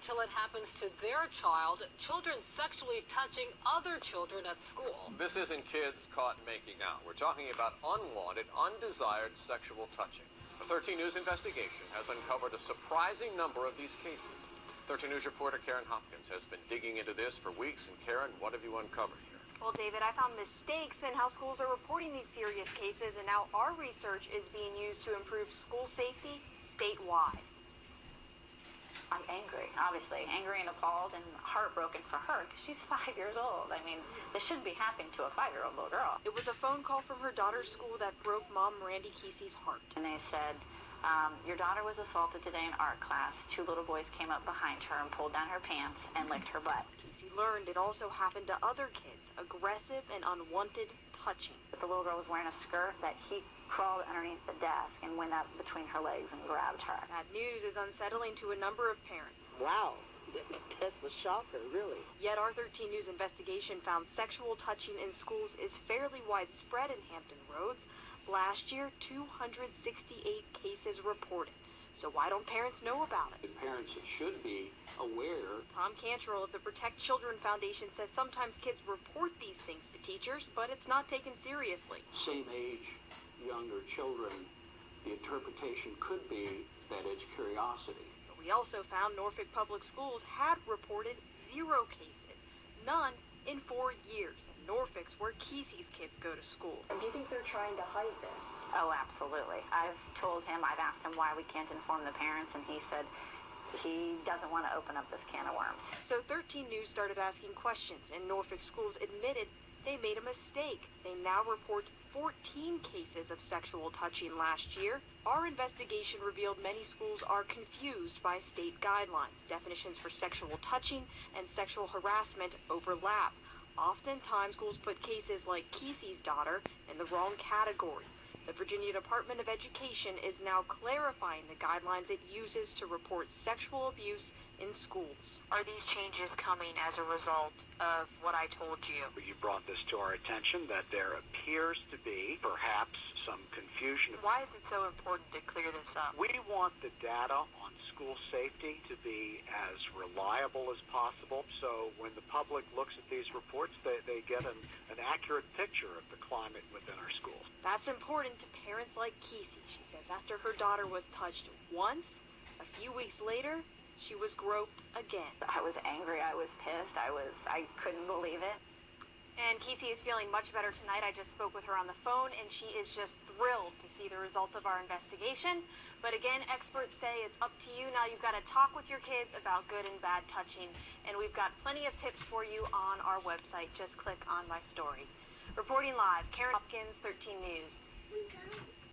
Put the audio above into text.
until it happens to their child, children sexually touching other children at school. This isn't kids caught making out. We're talking about unwanted, undesired sexual touching. The 13 News investigation has uncovered a surprising number of these cases. 13 News reporter Karen Hopkins has been digging into this for weeks. And Karen, what have you uncovered here? Well, David, I found mistakes in how schools are reporting these serious cases, and now our research is being used to improve school safety statewide. I'm angry, obviously. Angry and appalled and heartbroken for her because she's 5 years old. I mean, this shouldn't be happening to a 5-year-old little girl. It was a phone call from her daughter's school that broke Mom Randy Kesey's heart. And they said, your daughter was assaulted today in art class. 2 little boys came up behind her and pulled down her pants and licked her butt. Kesey learned it also happened to other kids, aggressive and unwanted touching. The little girl was wearing a skirt that he crawled underneath the desk and went up between her legs and grabbed her. That news is unsettling to a number of parents. Wow, that's a shocker, really. Yet our 13 News investigation found sexual touching in schools is fairly widespread in Hampton Roads. Last year, 268 cases reported. So why don't parents know about it? The parents should be aware. Tom Cantrell of the Protect Children Foundation says sometimes kids report these things to teachers, but it's not taken seriously. Same age, younger children, the interpretation could be that it's curiosity. But we also found Norfolk Public Schools had reported 0 cases, none in 4 years. And Norfolk's where Kesey's kids go to school. And do you think they're trying to hide this? Oh, absolutely. I've told him, I've asked him why we can't inform the parents, and he said he doesn't want to open up this can of worms. So 13 News started asking questions, and Norfolk schools admitted they made a mistake. They now report 14 cases of sexual touching last year. Our investigation revealed many schools are confused by state guidelines. Definitions for sexual touching and sexual harassment overlap. Oftentimes, schools put cases like Kesey's daughter in the wrong category. The Virginia Department of Education is now clarifying the guidelines it uses to report sexual abuse in schools. Are these changes coming as a result of what I told you? You brought this to our attention that there appears to be perhaps some confusion. Why is it so important to clear this up? We want the data on school safety to be as reliable as possible, so when the public looks at these reports, they get an accurate picture of the climate within our schools. That's important to parents like Kesey. She says after her daughter was touched once, a few weeks later, she was groped again. I was angry. I was pissed. I couldn't believe it. And Kesey is feeling much better tonight. I just spoke with her on the phone, and she is just thrilled to see the results of our investigation. But again, experts say it's up to you. Now you've got to talk with your kids about good and bad touching. And we've got plenty of tips for you on our website. Just click on my story. Reporting live, Karen Hopkins, 13 News.